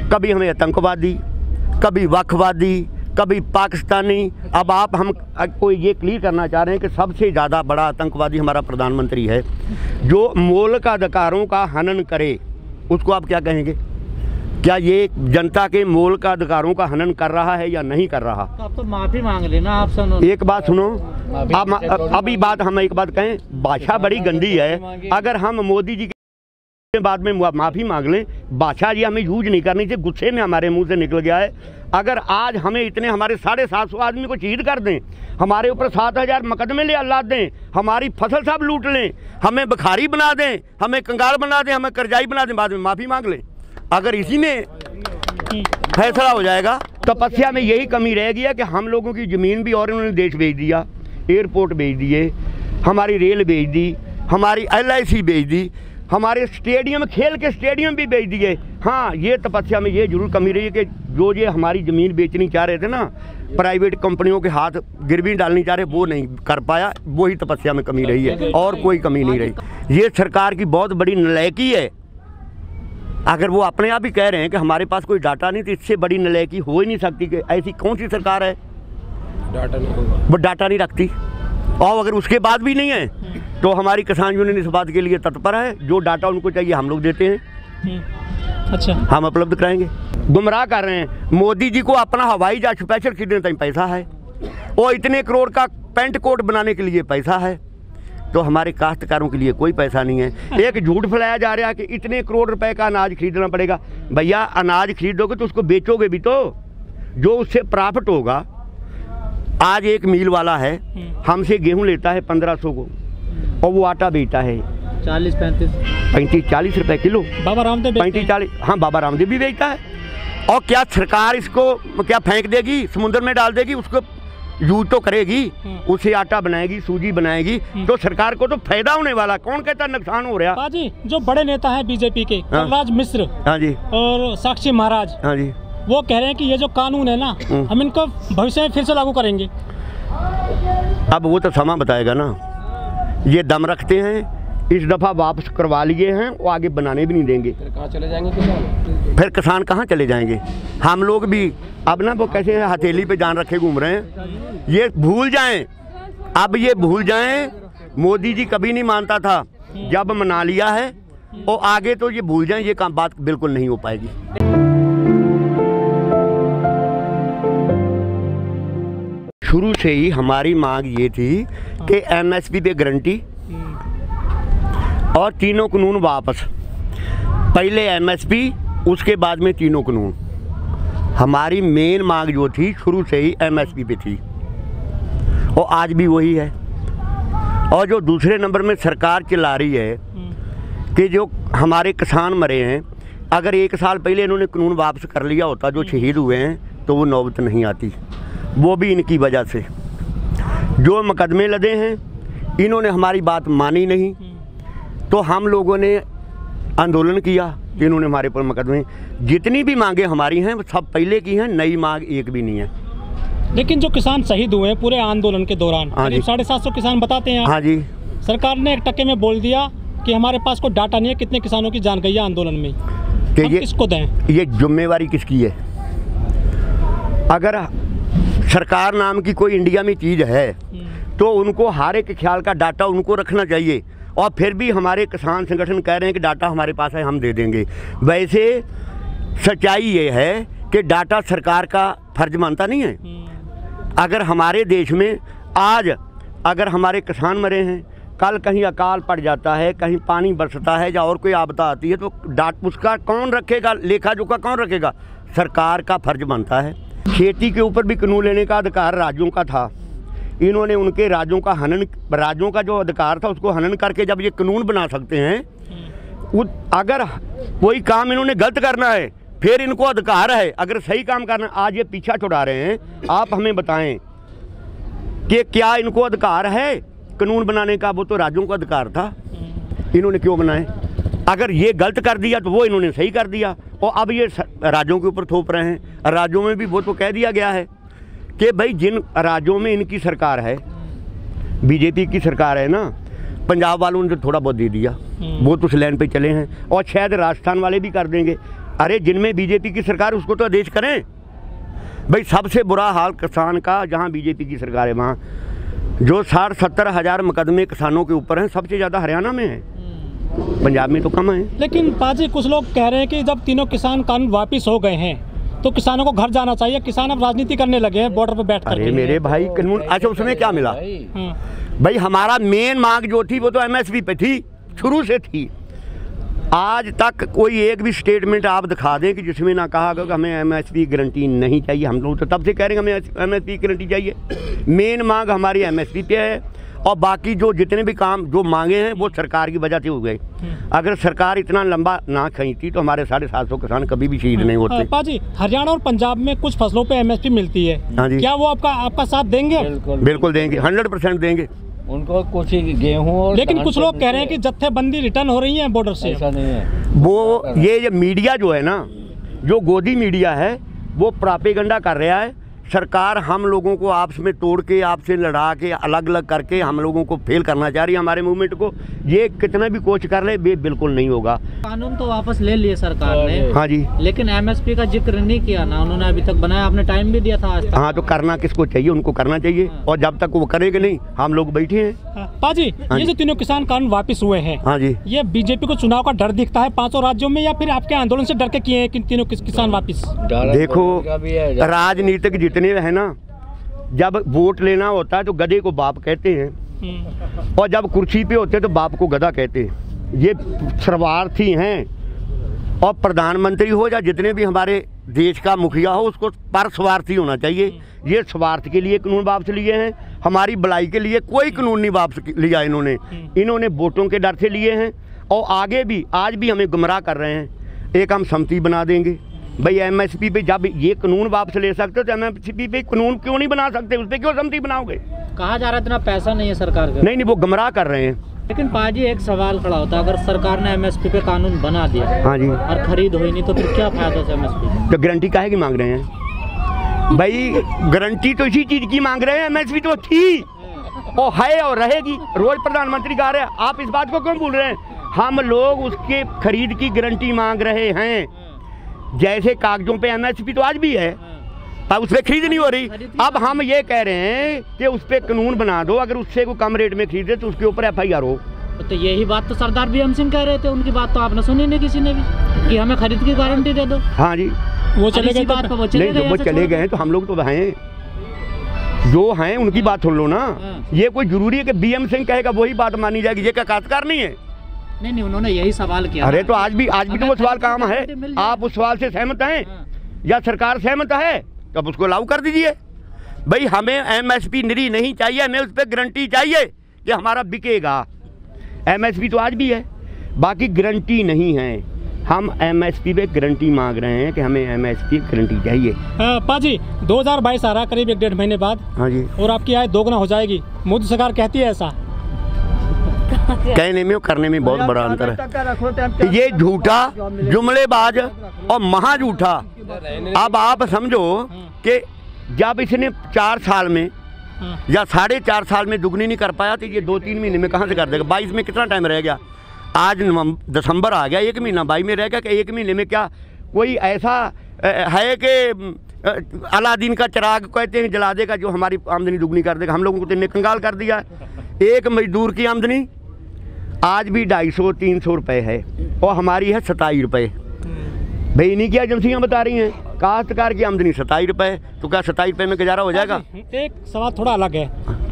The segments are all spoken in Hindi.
कभी हमें आतंकवादी, कभी वक्फवादी, कभी पाकिस्तानी। अब हम को ये क्लियर करना चाह रहे हैं कि सबसे ज़्यादा बड़ा आतंकवादी हमारा प्रधानमंत्री है, जो मौलिक अधिकारों का हनन करे। उसको आप क्या कहेंगे? क्या ये जनता के मौलिक अधिकारों का हनन कर रहा है या नहीं कर रहा? तो आप तो माफ़ी मांग लेना। आप सुनो, एक बात सुनो, अभी बात हम एक बात कहें, भाषा बड़ी गंदी है। अगर हम मोदी जी के बाद में माफ़ी मांग लें, भाषा जी हमें यूज नहीं करनी चाहिए, गुस्से में हमारे मुंह से निकल गया है। अगर आज हमें इतने हमारे 750 आदमी को शहीद कर दें, हमारे ऊपर 7000 मुकदमे ले लाद दें, हमारी फसल सब लूट लें, हमें भिखारी बना दें, हमें कंगाल बना दें, हमें कर्जाई बना दें, बाद में माफ़ी मांग लें, अगर इसी में फैसला हो जाएगा, तपस्या में यही कमी रह गई है कि हम लोगों की ज़मीन भी और इन्होंने देश भेज दिया, एयरपोर्ट भेज दिए, हमारी रेल भेज दी, हमारी LIC भेज दी, हमारे स्टेडियम, खेल के स्टेडियम भी बेच दिए। हाँ, ये तपस्या में ये जरूर कमी रही है कि जो ये हमारी ज़मीन बेचनी चाह रहे थे ना, प्राइवेट कंपनियों के हाथ गिरवी डालनी चाह रहे, वो नहीं कर पाया। वही तपस्या में कमी रही है, और कोई कमी नहीं रही। ये सरकार की बहुत बड़ी नालायकी है। अगर वो अपने आप ही कह रहे हैं कि हमारे पास कोई डाटा नहीं, तो इससे बड़ी नालायकी हो ही नहीं सकती कि ऐसी कौन सी सरकार है डाटा नहीं, वो डाटा नहीं रखती। और अगर उसके बाद भी नहीं है तो हमारी किसान यूनियन इस बात के लिए तत्पर है, जो डाटा उनको चाहिए हम लोग देते हैं। अच्छा, हम उपलब्ध कराएंगे। गुमराह कर रहे हैं। मोदी जी को अपना हवाई जहाज स्पेशल खरीदने तक पैसा है, और इतने करोड़ का पेंट कोट बनाने के लिए पैसा है, तो हमारे काश्तकारों के लिए कोई पैसा नहीं है। एक झूठ फैलाया जा रहा है कि इतने करोड़ रुपए का अनाज खरीदना पड़ेगा। भैया, अनाज खरीदोगे तो उसको बेचोगे भी, तो जो उससे प्रॉफिट होगा। आज एक मील वाला है, हमसे गेहूं लेता है 1500 को, और वो आटा बेचता है 35-40 रुपए किलो। बाबा रामदेव 35-40, हाँ, बाबा रामदेव भी बेचता है। और क्या सरकार इसको क्या फेंक देगी, समुद्र में डाल देगी? उसको यूज तो करेगी, उसे आटा बनाएगी, सूजी बनाएगी, तो सरकार को तो फायदा होने वाला। कौन कहता नुकसान हो रहा? बाजी, जो बड़े नेता हैं बीजेपी के, कलराज मिश्र, हाँ जी, और साक्षी महाराज, हाँ जी, वो कह रहे हैं कि ये जो कानून है ना, हम इनको भविष्य में फिर से लागू करेंगे। अब वो तो समय बताएगा ना। ये दम रखते हैं, इस दफ़ा वापस करवा लिए हैं, वो आगे बनाने भी नहीं देंगे। फिर कहाँ चले जाएंगे किसान? फिर किसान कहाँ चले जाएंगे? हम लोग भी अब ना वो कैसे हथेली पे जान रखे घूम रहे हैं। ये भूल जाएं, अब ये भूल जाएं, मोदी जी कभी नहीं मानता था, जब मना लिया है, और आगे तो ये भूल जाएं, ये काम बात बिल्कुल नहीं हो पाएगी। शुरू से ही हमारी मांग ये थी कि MSP पे गारंटी और तीनों कानून वापस। पहले MSP, उसके बाद में तीनों कानून। हमारी मेन मांग जो थी शुरू से ही MSP पे थी, और आज भी वही है। और जो दूसरे नंबर में सरकार चला रही है कि जो हमारे किसान मरे हैं, अगर 1 साल पहले इन्होंने कानून वापस कर लिया होता, जो शहीद हुए हैं, तो वो नौबत नहीं आती। वो भी इनकी वजह से। जो मुकदमे लदे हैं, इन्होंने हमारी बात मानी नहीं, तो हम लोगों ने आंदोलन किया, इन्होंने हमारे पर मुकदमे। जितनी भी मांगे हमारी हैं सब पहले की हैं, नई मांग एक भी नहीं है। लेकिन जो किसान शहीद हुए हैं पूरे आंदोलन के दौरान, 750 किसान बताते हैं। हाँ जी, सरकार ने 1 टके में बोल दिया कि हमारे पास कोई डाटा नहीं है कितने किसानों की जान गई है आंदोलन में। ये किसको दें? ये जिम्मेवारी किसकी है? अगर सरकार नाम की कोई इंडिया में चीज़ है, तो उनको हर एक ख्याल का डाटा उनको रखना चाहिए। और फिर भी हमारे किसान संगठन कह रहे हैं कि डाटा हमारे पास है, हम दे देंगे। वैसे सच्चाई ये है कि डाटा सरकार का फर्ज मानता नहीं है। अगर हमारे देश में आज अगर हमारे किसान मरे हैं, कल कहीं अकाल पड़ जाता है, कहीं पानी बरसता है, या और कोई आपदा आती है, तो उसका कौन रखेगा? लेखा जोखा कौन रखेगा? सरकार का फर्ज बनता है। खेती के ऊपर भी कानून लेने का अधिकार राज्यों का था। इन्होंने उनके राज्यों का हनन, राज्यों का जो अधिकार था उसको हनन करके जब ये कानून बना सकते हैं, अगर कोई काम इन्होंने गलत करना है फिर इनको अधिकार है, अगर सही काम करना, आज ये पीछा छुड़ा रहे हैं। आप हमें बताएं कि क्या इनको अधिकार है कानून बनाने का? वो तो राज्यों का अधिकार था, इन्होंने क्यों बनाए? अगर ये गलत कर दिया तो वो इन्होंने सही कर दिया, और अब ये राज्यों के ऊपर थोप रहे हैं। राज्यों में भी वो तो कह दिया गया है कि भाई जिन राज्यों में इनकी सरकार है, बीजेपी की सरकार है ना, पंजाब वालों ने तो थोड़ा बहुत दे दिया, वो तो उस लाइन पे चले हैं, और शायद राजस्थान वाले भी कर देंगे। अरे जिनमें बीजेपी की सरकार उसको तो आदेश करें। भाई सबसे बुरा हाल किसान का जहाँ बीजेपी की सरकार है वहाँ जो 60-70 हज़ार मुकदमे किसानों के ऊपर हैं, सबसे ज़्यादा हरियाणा में है, पंजाब में तो कम है। लेकिन पाजी कुछ लोग कह रहे हैं कि जब तीनों किसान कानून वापिस हो गए हैं तो किसानों को घर जाना चाहिए, किसान अब राजनीति करने लगे हैं बॉर्डर पर बैठ कर। अरे मेरे भाई कानून, अच्छा उसमें क्या मिला? भाई हमारा मेन मांग जो थी वो तो एमएसपी पे थी, शुरू से थी। आज तक कोई एक भी स्टेटमेंट आप दिखा दें कि जिसमें ना कहा गया कि हमें एमएसपी गारंटी नहीं चाहिए। हम लोग तो तब से कह रहे हैं हमें एमएसपी गारंटी चाहिए। मेन मांग हमारी एमएसपी पे है और बाकी जो जितने भी काम जो मांगे हैं वो सरकार की वजह से हो गए। अगर सरकार इतना लंबा ना खींचती तो हमारे 750 किसान कभी भी शहीद नहीं होते। पाजी हरियाणा और पंजाब में कुछ फसलों पे एमएसपी मिलती है, हाँ जी, क्या वो आपका साथ देंगे? बिल्कुल देंगे, 100% देंगे उनको। कुछ गेहूँ, लेकिन कुछ लोग कह रहे हैं कि जत्थेबंदी रिटर्न हो रही है बॉर्डर से। ऐसा नहीं है। वो ये मीडिया जो है ना, जो गोदी मीडिया है वो प्रोपेगेंडा कर रहा है। सरकार हम लोगों को आपस में तोड़ के, आपसे लड़ा के, अलग अलग करके हम लोगों को फेल करना चाह रही है, हमारे मूवमेंट को। ये कितना भी कोशिश कर ले बिल्कुल नहीं होगा। कानून तो वापस ले लिए सरकार ने, हाँ जी, लेकिन एमएसपी का जिक्र नहीं किया ना उन्होंने अभी तक बनाया। आपने टाइम भी दिया था आज तक। हाँ तो करना किसको चाहिए, उनको करना चाहिए। और जब तक वो करेंगे नहीं हम लोग बैठे हैं। पाजी ये जो तीनों किसान कानून वापस हुए हैं, हाँ जी, ये बीजेपी को चुनाव का डर दिखता है 5 राज्यों में, या फिर आपके आंदोलन से डर के किए हैं कि तीनों किसान वापस? देखो राजनीतिक जितने है ना, जब वोट लेना होता है तो गधे को बाप कहते हैं और जब कुर्सी पे होते हैं तो बाप को गधा कहते हैं। ये स्वार्थी हैं और प्रधानमंत्री हो या जितने भी हमारे देश का मुखिया हो उसको पर स्वार्थी होना चाहिए। ये स्वार्थ के लिए कानून वापस लिए हैं, हमारी भलाई के लिए कोई कानून नहीं वापस लिया इन्होंने वोटों के डर से लिए हैं और आगे भी आज भी हमें गुमराह कर रहे हैं। एक हम सम्मति बना देंगे। भाई एमएसपी पे जब ये कानून वापस ले सकते हो तो एमएसपी पे कानून क्यों नहीं बना सकते? उस पर क्यों सम्मति बनाओगे? कहा जा रहा है इतना पैसा नहीं है सरकार का। नहीं वो गुमराह कर रहे हैं। लेकिन पाजी एक सवाल खड़ा होता है, अगर सरकार ने एमएसपी पे कानून बना दिया, हाँ जी, और खरीद हुई नहीं तो फिर क्या फायदा है एमएसपी? तो गारंटी काहे की मांग रहे हैं? भाई गारंटी तो इसी चीज की मांग रहे हैं। एमएसपी तो थी और है और रहेगी। रोज प्रधानमंत्री कह रहे हैं, आप इस बात को क्यों भूल रहे हैं? हम लोग उसके खरीद की गारंटी मांग रहे हैं। जैसे कागजों पे एमएसपी तो आज भी है, अब उस पर खरीद नहीं हो रही। अब हम ये कह रहे हैं कि उस पर कानून बना दो, अगर उससे कोई कम रेट में खरीदे तो उसके ऊपर FIR हो। तो यही बात तो सरदार BM सिंह कह रहे थे, उनकी बात तो आपने सुनी नहीं किसी ने भी कि हमें खरीद की गारंटी दे दो। हाँ जी, वो चले गए, बात पर वो चले गए हैं तो हम लोग तो हैं जो हैं उनकी बात सुन लो ना। ये कोई जरूरी है कि BM सिंह कहेगा वही बात मानी जाएगी? ये क्या काश्तकार नहीं है? नहीं उन्होंने यही सवाल किया। अरे तो आज भी तो वो सवाल काम है। आप उस सवाल से सहमत हैं या सरकार सहमत है तो अब उसको लागू कर दीजिए। भाई हमें एमएसपी निरी नहीं चाहिए, हमें उस पर गारंटी चाहिए कि हमारा बिकेगा। एमएसपी तो आज भी है, बाकी गारंटी नहीं है। हम एमएसपी पे गारंटी मांग रहे हैं कि हमें एमएसपी गारंटी चाहिए। पाजी 2022 आ रहा करीब 1-1.5 महीने बाद, हाँ जी, और आपकी आय दोगुना हो जाएगी। मोदी सरकार कहती है ऐसा, कहने में और करने में बहुत बड़ा अंतर है। ये झूठा, जुमलेबाज और महाझूठा। अब आप समझो कि जब इसने 4 साल में या 4.5 साल में दुगनी नहीं कर पाया तो ये 2-3 महीने में कहाँ से कर देगा? 22 में कितना टाइम रह गया? आज दिसंबर आ गया, 1 महीना 22 में रह गया। कि 1 महीने में क्या कोई ऐसा है कि अलादीन का चिराग कहते हैं जला देगा जो हमारी आमदनी दुगनी कर देगा? हम लोगों को तो कंगाल कर दिया। एक मजदूर की आमदनी आज भी 250-300 रुपये है और हमारी है 27 रुपये। भाई इन्हीं की एजेंसियाँ बता रही हैं काश्तकार की आमदनी 27 रुपये, तो क्या 27 रुपये में गुजारा हो जाएगा? एक सवाल थोड़ा अलग है,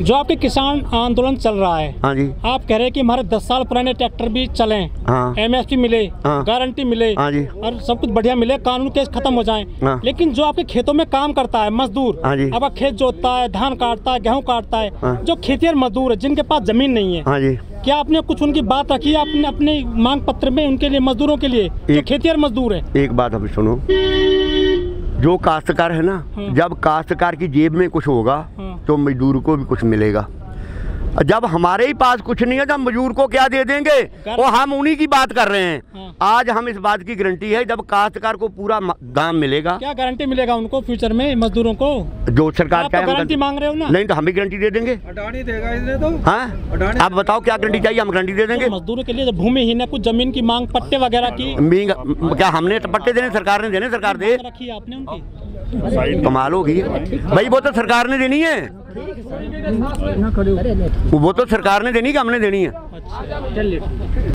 जो आपके किसान आंदोलन चल रहा है, हाँ जी, आप कह रहे हैं कि हमारे 10 साल पुराने ट्रैक्टर भी चलें, हाँ, एमएसपी मिले, हाँ, गारंटी मिले, हाँ जी, और सब कुछ बढ़िया मिले, कानून केस खत्म हो जाएं, हाँ, लेकिन जो आपके खेतों में काम करता है मजदूर, हाँ जी, आपका खेत जोतता है, धान काटता है, गेहूँ काटता है, हाँ, जो खेतिहर मजदूर है जिनके पास जमीन नहीं है, हाँ जी, क्या आपने कुछ उनकी बात रखी है अपने मांग पत्र में उनके लिए, मजदूरों के लिए जो खेतिहर मजदूर है? एक बात अभी सुनो, जो काश्तकार है ना, जब काश्तकार की जेब में कुछ होगा तो मजदूर को भी कुछ मिलेगा। जब हमारे ही पास कुछ नहीं है तो हम मजदूर को क्या दे देंगे? वो हम उन्हीं की बात कर रहे हैं। हाँ। आज हम इस बात की गारंटी है जब काश्तकार को पूरा दाम मिलेगा। क्या गारंटी मिलेगा उनको फ्यूचर में मजदूरों को? जो सरकार आप तो गारंटी मांग रहे हो ना? नहीं तो हम भी गारंटी दे देंगे। अडानी देगा इसने तो। हाँ, आप बताओ क्या गारंटी चाहिए, हम गारंटी दे देंगे। तो मजदूरों के लिए जो भूमिहीन है, कुछ जमीन की मांग, पट्टे वगैरह की क्या हमने पट्टे देने, सरकार ने देने? सरकार दे, रखी है आपने उनकी? कमाल होगी भाई। वो तो सरकार ने देनी है, वो तो सरकार ने देनी कि हमने देनी है? अच्छा, चलिए।